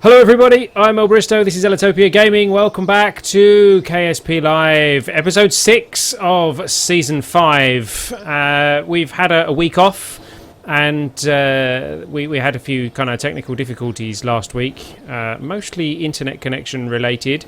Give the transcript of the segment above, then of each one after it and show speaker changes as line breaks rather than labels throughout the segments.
Hello everybody, I'm ellbristow, this is Ellitopia Gaming. Welcome back to KSP Live, episode 6 of season 5. We've had a week off and we had a few kind of technical difficulties last week, mostly internet connection related.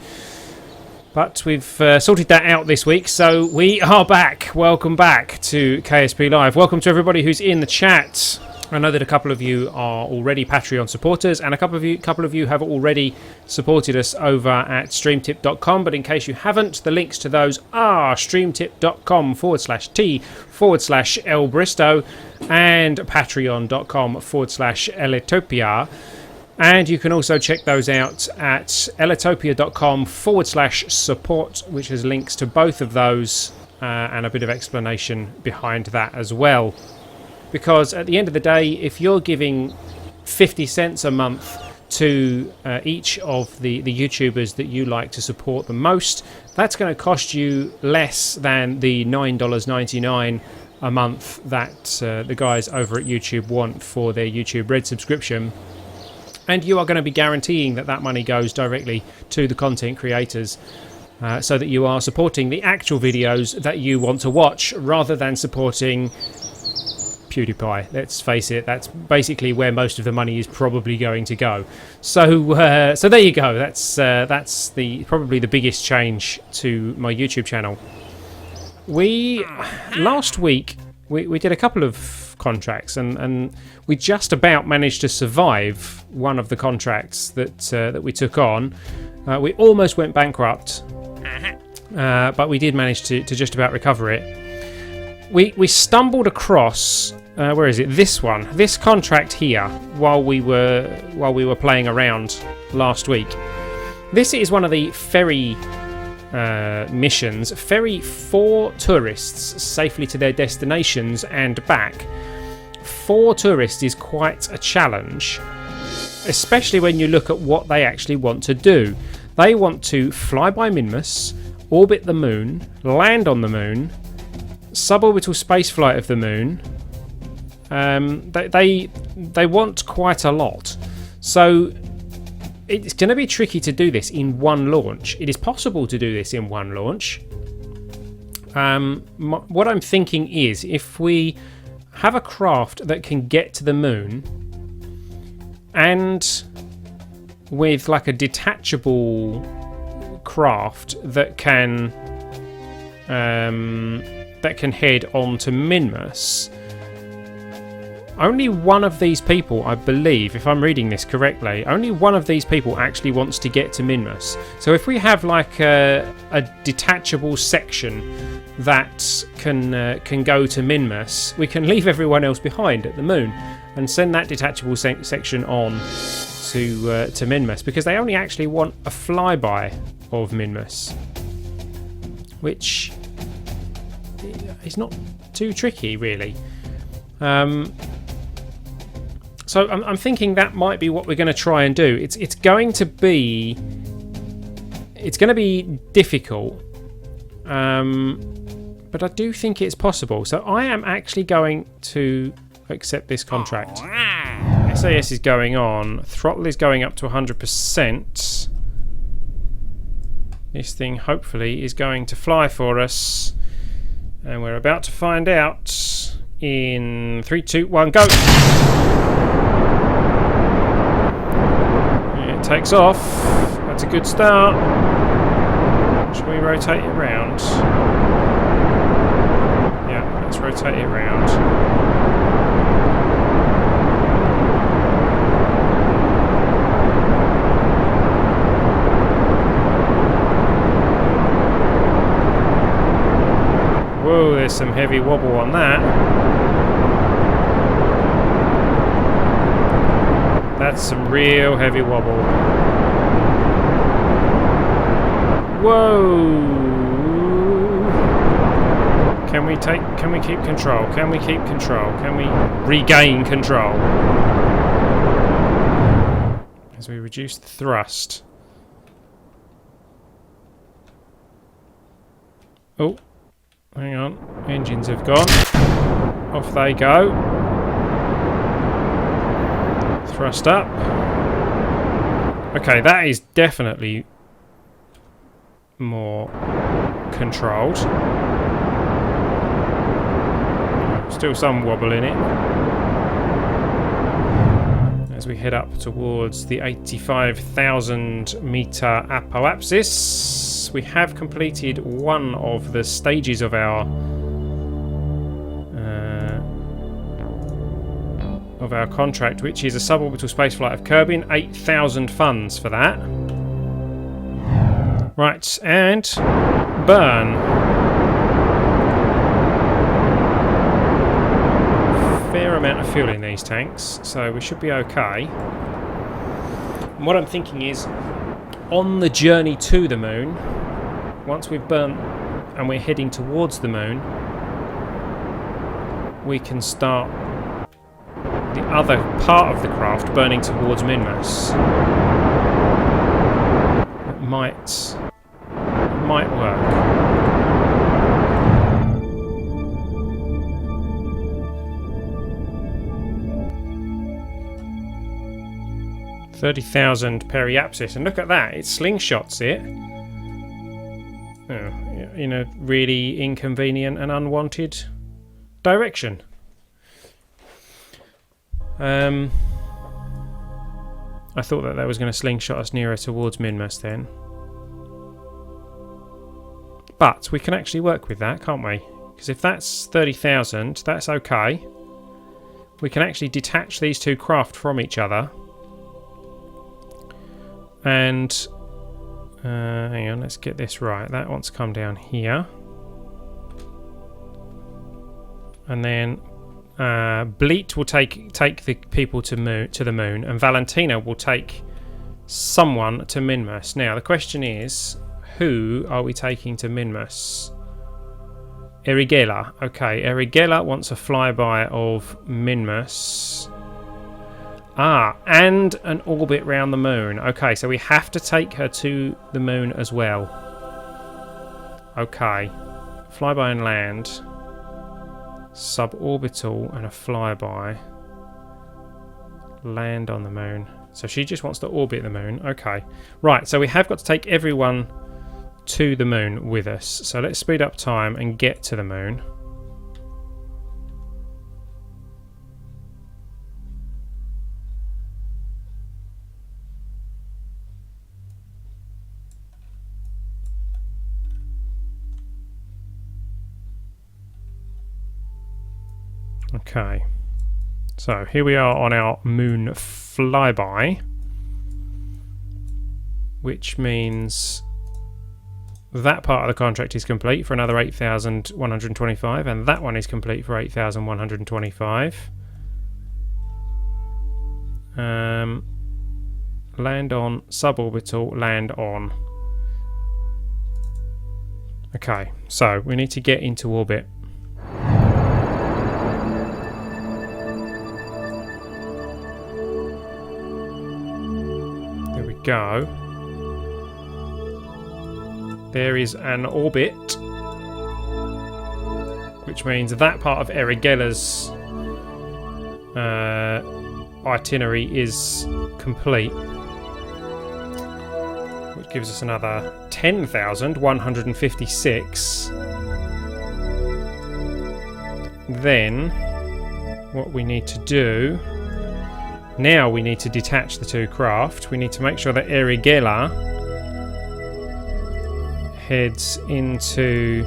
But we've sorted that out this week, so we are back. Welcome back to KSP Live. Welcome to everybody who's in the chat. I know that a couple of you are already Patreon supporters, and a couple of you have already supported us over at streamtip.com. But in case you haven't, the links to those are streamtip.com/t/ellbristow and patreon.com/ellitopia. And you can also check those out at ellitopia.com/support, which has links to both of those and a bit of explanation behind that as well. Because at the end of the day, if you're giving 50 cents a month to each of the YouTubers that you like to support the most, that's going to cost you less than the $9.99 a month that the guys over at YouTube want for their YouTube Red subscription. And you are going to be guaranteeing that that money goes directly to the content creators. So that you are supporting the actual videos that you want to watch rather than supporting PewDiePie. Let's face it, that's basically where most of the money is probably going to go. So so there you go. That's probably the biggest change to my YouTube channel. Last week we did a couple of contracts and we just about managed to survive one of the contracts that we took on. We almost went bankrupt, but we did manage to just about recover it. We stumbled across where is it? This contract here while we were playing around last week. This is one of the ferry missions. Ferry 4 tourists safely to their destinations and back. 4 tourists is quite a challenge, especially when you look at what they actually want to do. They want to fly by Minmus, orbit the moon, land on the moon, suborbital spaceflight of the moon. They want quite a lot, so it's going to be tricky to do this in one launch. It is possible to do this in one launch. What I'm thinking is, if we have a craft that can get to the moon and with like a detachable craft that can head on to Minmus. Only one of these people, I believe, if I'm reading this correctly, only one of these people actually wants to get to Minmus. So if we have like a detachable section that can go to Minmus, we can leave everyone else behind at the moon and send that detachable section on to Minmus, because they only actually want a flyby of Minmus, which is not too tricky, really. So I'm thinking that might be what we're going to try and do. It's going to be difficult, but I do think it's possible. So I am actually going to accept this contract. SAS is going on. Throttle is going up to 100%. This thing hopefully is going to fly for us, and we're about to find out in 3, 2, 1, go! It takes off. That's a good start. Should we rotate it round? Yeah, let's rotate it round. Whoa, there's some heavy wobble on that. That's some real heavy wobble. Whoa! Can we keep control? Can we keep control? Can we regain control? As we reduce the thrust. Oh. Hang on, engines have gone. Off they go. Thrust up. Okay, that is definitely more controlled. Still some wobble in it. As we head up towards the 85,000 meter apoapsis, we have completed one of the stages of our contract, which is a suborbital spaceflight of Kerbin. 8,000 funds for that. Right, and burn. Fair amount of fuel in these tanks, so we should be okay. And what I'm thinking is, on the journey to the moon, once we've burnt and we're heading towards the moon, we can start the other part of the craft burning towards Minmus. It might work. $30,000 periapsis, and look at that, it slingshots it in a really inconvenient and unwanted direction. I thought that was going to slingshot us nearer towards Minmus then. But we can actually work with that, can't we? Because if that's 30,000, that's okay. We can actually detach these two craft from each other. And hang on, let's get this right. That wants to come down here. And then Bleat will take the people to the moon, and Valentina will take someone to Minmus. Now the question is, who are we taking to Minmus? Erigela. Okay, Erigela wants a flyby of Minmus. And an orbit round the moon. Okay, so we have to take her to the moon as well. Okay, flyby and land. Suborbital and a flyby. Land on the moon. So she just wants to orbit the moon. Okay. Right, so we have got to take everyone to the moon with us. So let's speed up time and get to the moon. Okay, so here we are on our moon flyby, which means that part of the contract is complete for another 8,125, and that one is complete for 8,125. Land on, suborbital, land on. Okay, so we need to get into orbit. Go. There is an orbit, which means that part of Erigela's itinerary is complete, which gives us another 10,156. Then what we need to do now, we need to detach the two craft. We need to make sure that Erigela heads into...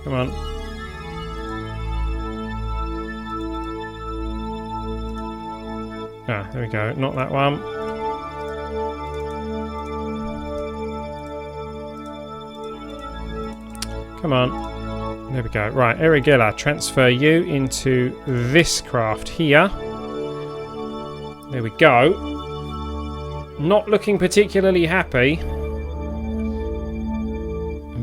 Come on. Ah, there we go. Not that one. Come on. There we go. Right, Erigela, transfer you into this craft here. There we go. Not looking particularly happy.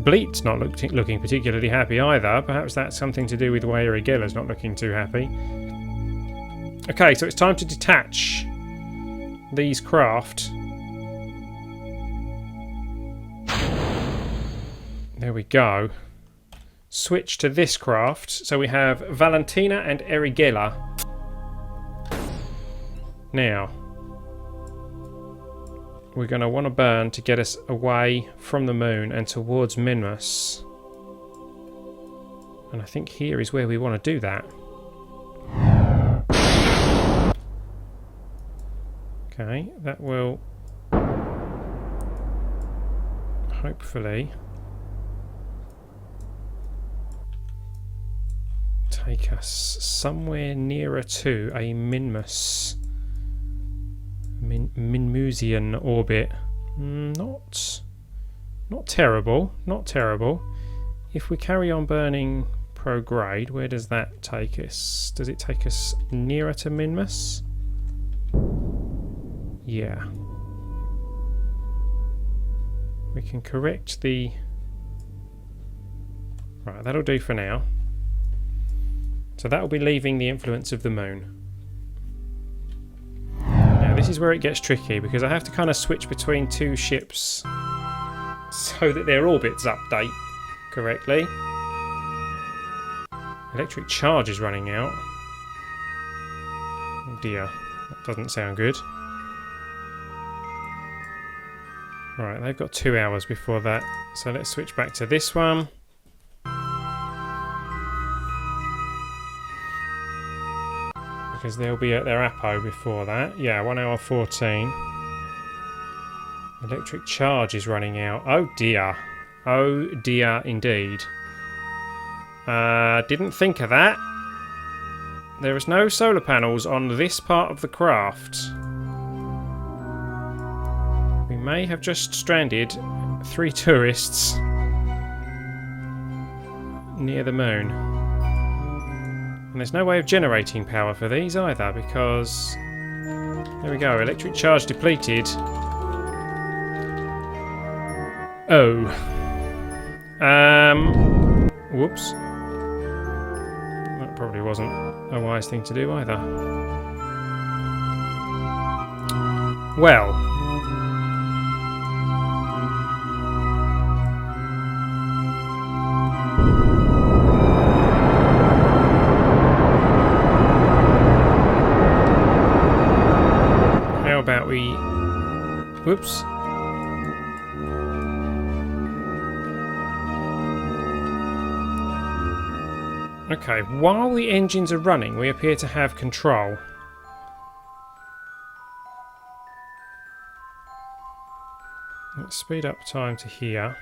Bleat's not looking particularly happy either. Perhaps that's something to do with why Erigela's not looking too happy. Okay, so it's time to detach these craft. There we go. Switch to this craft. So we have Valentina and Erigela. Now, we're going to want to burn to get us away from the moon and towards Minmus. And I think here is where we want to do that. Okay, that will hopefully take us somewhere nearer to a Minmusian orbit. Not terrible, not terrible. If we carry on burning prograde, where does that take us? Does it take us nearer to Minmus? Yeah. We can correct the... Right, that'll do for now. So that'll be leaving the influence of the moon. Now this is where it gets tricky, because I have to kind of switch between two ships so that their orbits update correctly. Electric charge is running out. Oh dear, that doesn't sound good. Right, they've got 2 hours before that, so let's switch back to this one. Because they'll be at their Apo before that. Yeah, 1 hour 14. Electric charge is running out. Oh dear. Oh dear indeed. Didn't think of that. There is no solar panels on this part of the craft. We may have just stranded 3 tourists near the moon. And there's no way of generating power for these either, because... There we go, electric charge depleted. Oh. Whoops. That probably wasn't a wise thing to do either. Well. How about we... Whoops. Okay, while the engines are running, we appear to have control. Let's speed up time to here.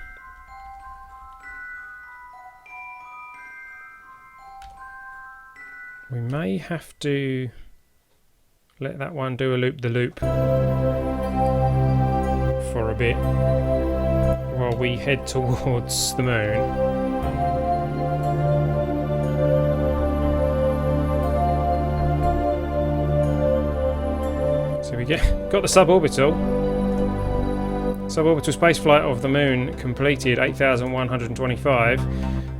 We may have to let that one do a loop-the-loop for a bit while we head towards the moon. So we got the suborbital spaceflight of the moon completed, 8,125.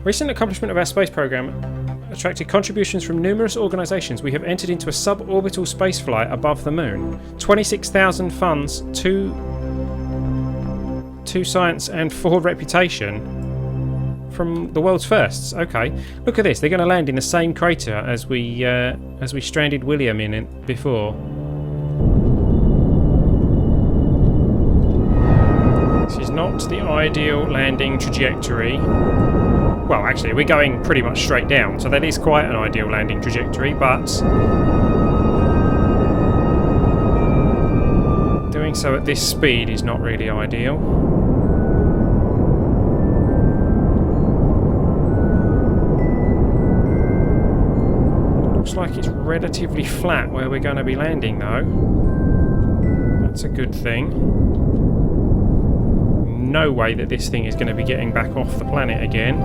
Recent accomplishment of our space program attracted contributions from numerous organisations. We have entered into a suborbital spaceflight above the moon. 26,000 funds, 2 science and 4 reputation from the world's firsts. Okay, look at this. They're going to land in the same crater as we stranded William in it before. This is not the ideal landing trajectory. Well, actually, we're going pretty much straight down, so that is quite an ideal landing trajectory, but doing so at this speed is not really ideal. Looks like it's relatively flat where we're going to be landing, though. That's a good thing. No way that this thing is going to be getting back off the planet again.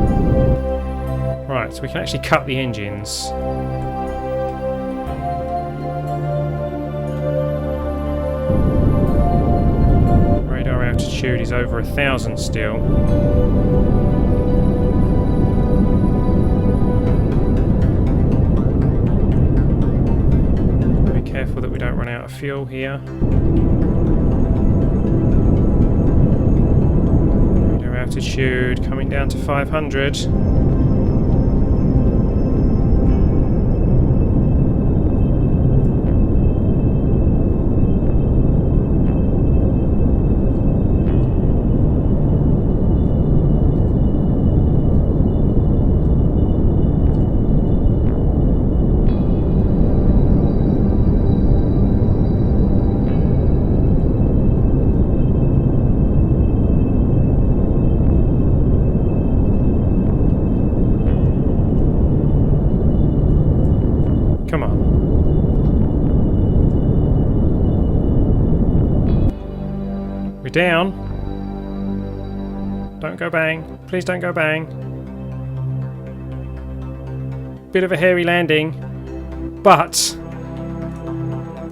Right, so we can actually cut the engines. Radar altitude is over 1,000 still. Be careful that we don't run out of fuel here. Altitude coming down to 500. Come on. We're down. Don't go bang. Please don't go bang. Bit of a hairy landing. But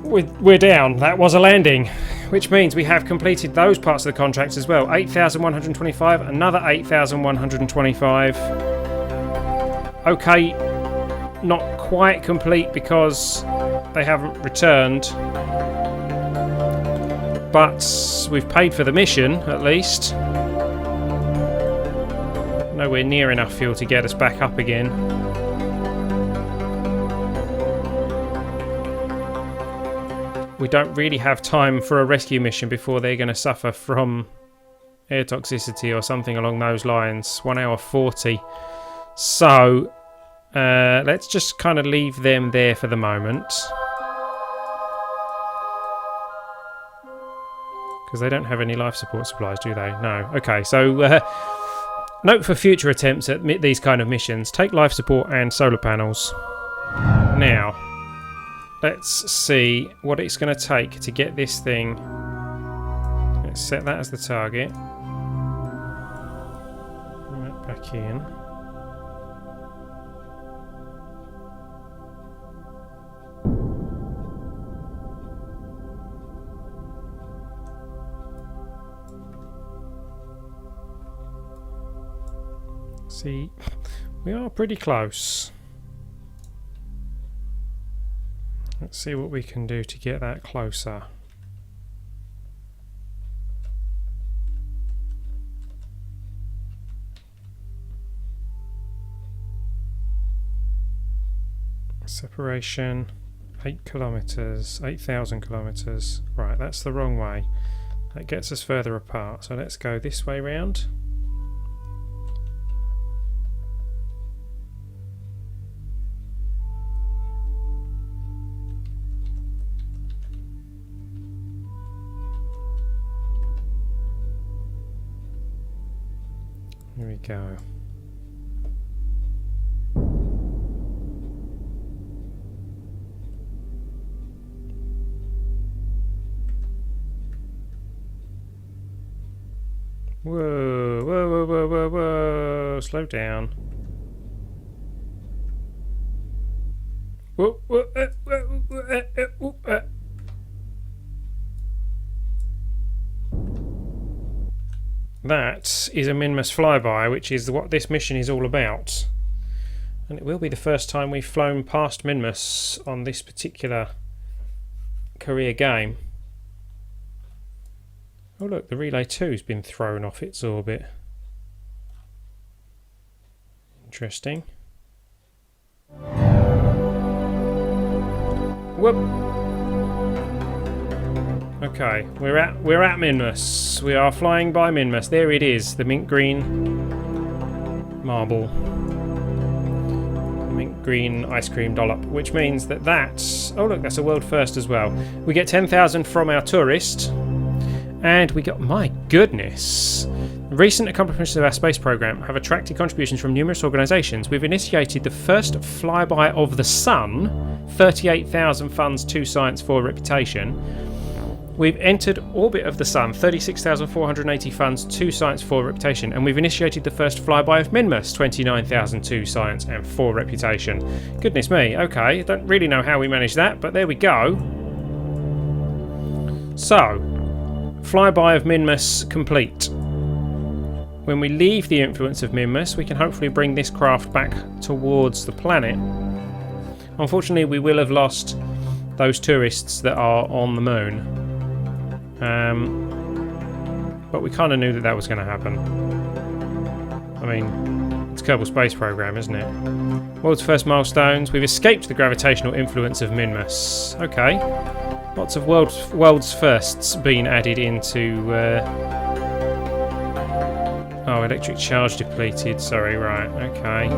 we're down. That was a landing. Which means we have completed those parts of the contracts as well. 8,125, another 8,125. Okay, not quite complete because they haven't returned. But we've paid for the mission, at least. Nowhere near enough fuel to get us back up again. We don't really have time for a rescue mission before they're going to suffer from air toxicity or something along those lines. 1 hour 40. So, let's just kind of leave them there for the moment. Because they don't have any life support supplies, do they? No. Okay, so note for future attempts at these kind of missions. Take life support and solar panels. Now, let's see what it's going to take to get this thing. Let's set that as the target. Bring that back in. See, we are pretty close. Let's see what we can do to get that closer. Separation, 8 kilometers, 8,000 kilometers. Right, that's the wrong way. That gets us further apart. So let's go this way round. Here we go. Whoa, whoa, whoa, whoa, whoa, whoa. Slow down. Whoa, whoa, That is a Minmus flyby, which is what this mission is all about. And it will be the first time we've flown past Minmus on this particular career game. Oh look, the Relay 2's been thrown off its orbit. Interesting. Whoop! Okay, we're at Minmus. We are flying by Minmus. There it is, the mint green marble. Mint green ice cream dollop, which means that that's... Oh look, that's a world first as well. We get 10,000 from our tourist. And we got... My goodness! Recent accomplishments of our space program have attracted contributions from numerous organisations. We've initiated the first flyby of the Sun. 38,000 funds, 2 science, 4 reputation. We've entered orbit of the Sun, 36,480 funds, 2 science, 4 reputation, and we've initiated the first flyby of Minmus, 29,002 science and 4 reputation. Goodness me, okay, I don't really know how we managed that, but there we go. So, flyby of Minmus complete. When we leave the influence of Minmus, we can hopefully bring this craft back towards the planet. Unfortunately, we will have lost those tourists that are on the moon. But we kind of knew that was going to happen. I mean, it's Kerbal Space Program, isn't it? World's first milestones. We've escaped the gravitational influence of Minmus. Okay. Lots of world's firsts being added into... Oh, electric charge depleted. Sorry, right. Okay.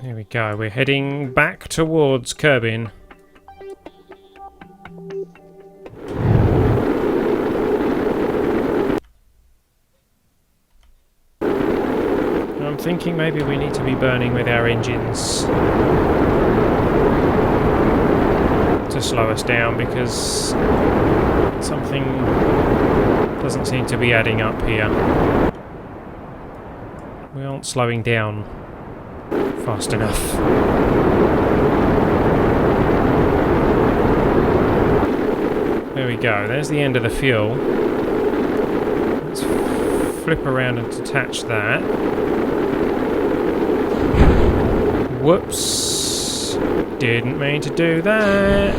Here we go, we're heading back towards Kerbin. thinking maybe we need to be burning with our engines to slow us down, because something doesn't seem to be adding up here. We aren't slowing down fast enough. There we go, there's the end of the fuel. Let's flip around and detach that. Whoops! Didn't mean to do that.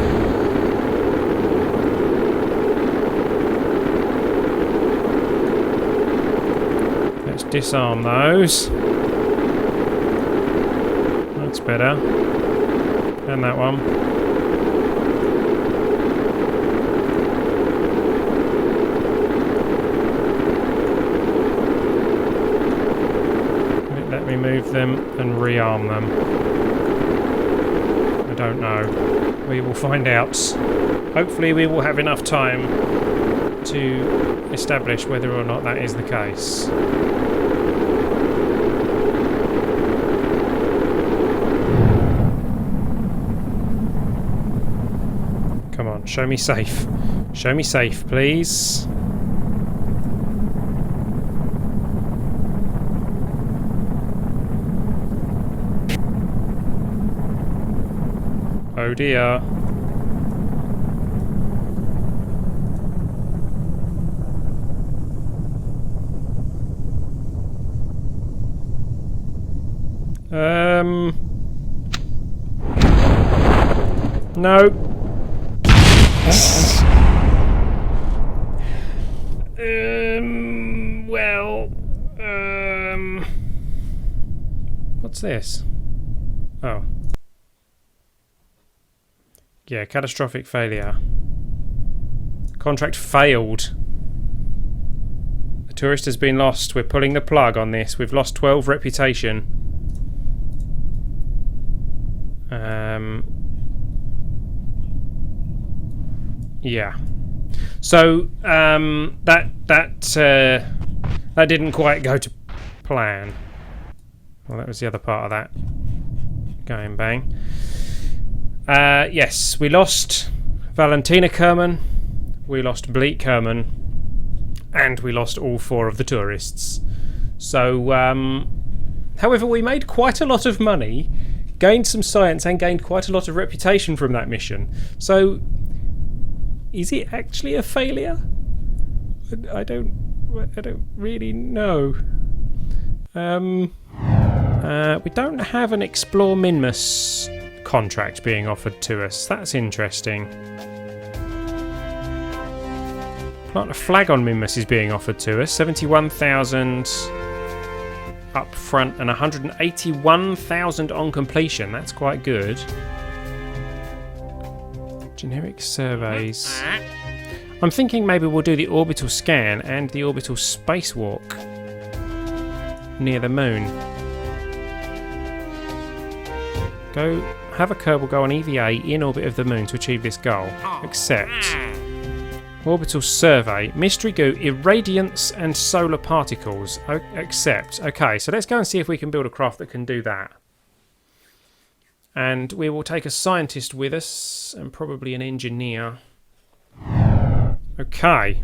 Let's disarm those. That's better. And that one. Let me move them and rearm them. I don't know. We will find out. Hopefully we will have enough time to establish whether or not that is the case. Come on, show me safe. Show me safe, please. Oh dear. No. What's this? Oh. Yeah, catastrophic failure. Contract failed. A tourist has been lost. We're pulling the plug on this. We've lost 12 reputation. Yeah. So that didn't quite go to plan. Well, that was the other part of that. Going bang. Yes, we lost Valentina Kerman, we lost Bleak Kerman, and we lost all 4 of the tourists. So, however, we made quite a lot of money, gained some science, and gained quite a lot of reputation from that mission. So, is it actually a failure? I don't really know. We don't have an Explore Minmus contract being offered to us. That's interesting. Plant a flag on Minmus is being offered to us. 71,000 up front and 181,000 on completion. That's quite good. Generic surveys. I'm thinking maybe we'll do the orbital scan and the orbital spacewalk near the moon. Go have a Kerbal go on EVA in orbit of the moon to achieve this goal. Accept. Orbital survey. Mystery goo, irradiance and solar particles. Accept. Okay, so let's go and see if we can build a craft that can do that. And we will take a scientist with us and probably an engineer. Okay.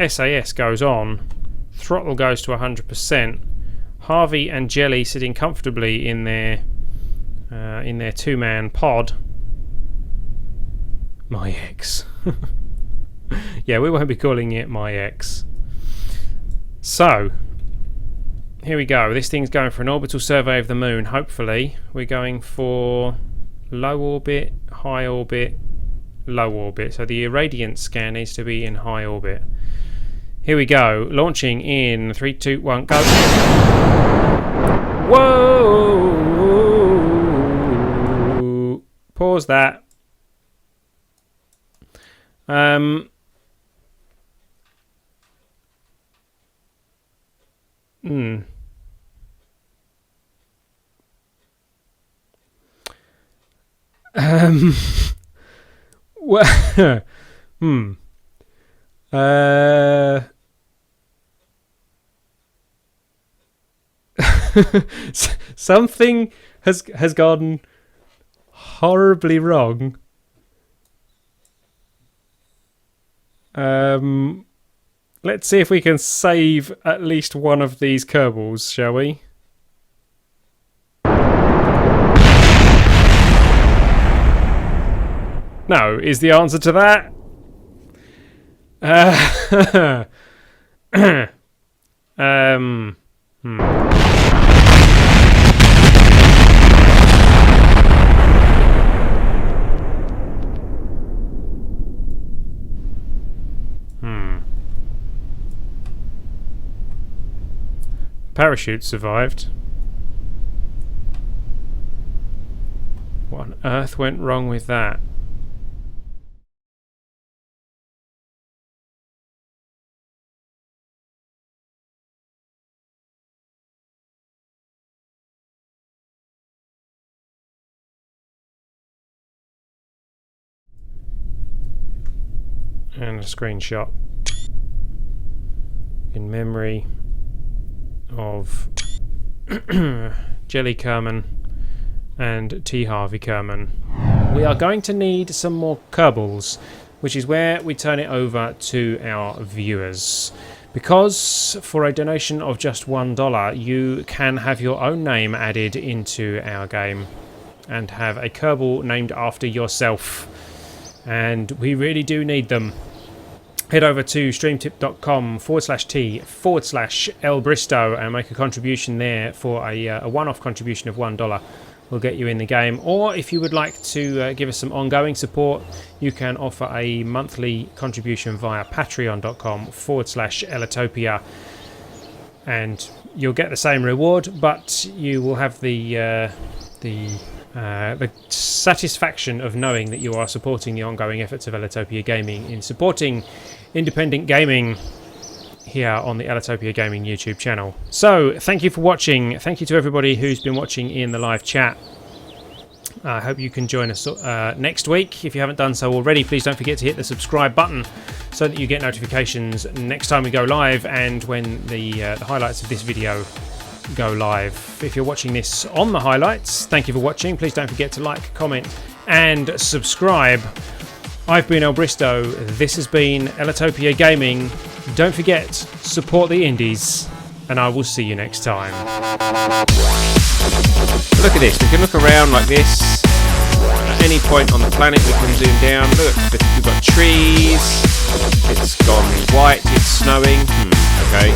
SAS goes on. Throttle goes to 100%. Harvey and Jelly sitting comfortably in their 2-man pod. My ex. Yeah, we won't be calling it my ex. So, here we go. This thing's going for an orbital survey of the moon, hopefully. We're going for low orbit, high orbit, low orbit. So the irradiance scan needs to be in high orbit. Here we go. Launching in 3, 2, 1, go. Whoa! Pause that. Well, Something has gone horribly wrong. Let's see if we can save at least one of these Kerbals, shall we? No, is the answer to that? Parachute survived. What on earth went wrong with that? And a screenshot in memory of Jelly Kerman and T. Harvey Kerman. We are going to need some more Kerbals, which is where we turn it over to our viewers. Because for a donation of just $1, you can have your own name added into our game and have a Kerbal named after yourself. And we really do need them. Head over to streamtip.com/t/ellbristow and make a contribution there for a one-off contribution of $1. Will get you in the game. Or if you would like to give us some ongoing support, you can offer a monthly contribution via patreon.com/Ellitopia, and you'll get the same reward, but you will have the satisfaction of knowing that you are supporting the ongoing efforts of Ellitopia Gaming in supporting independent gaming here on the Ellitopia Gaming YouTube channel. So, thank you for watching. Thank you to everybody who's been watching in the live chat. I hope you can join us next week. If you haven't done so already, please don't forget to hit the subscribe button so that you get notifications next time we go live and when the highlights of this video go live. If you're watching this on the highlights, thank you for watching. Please don't forget to like, comment and subscribe. I've been Ellbristow. This has been Ellitopia Gaming. Don't forget, support the indies, and I will see you next time.
Look at this, we can look around like this. At any point on the planet we can zoom down. Look, we've got trees. It's gone white, it's snowing. Okay.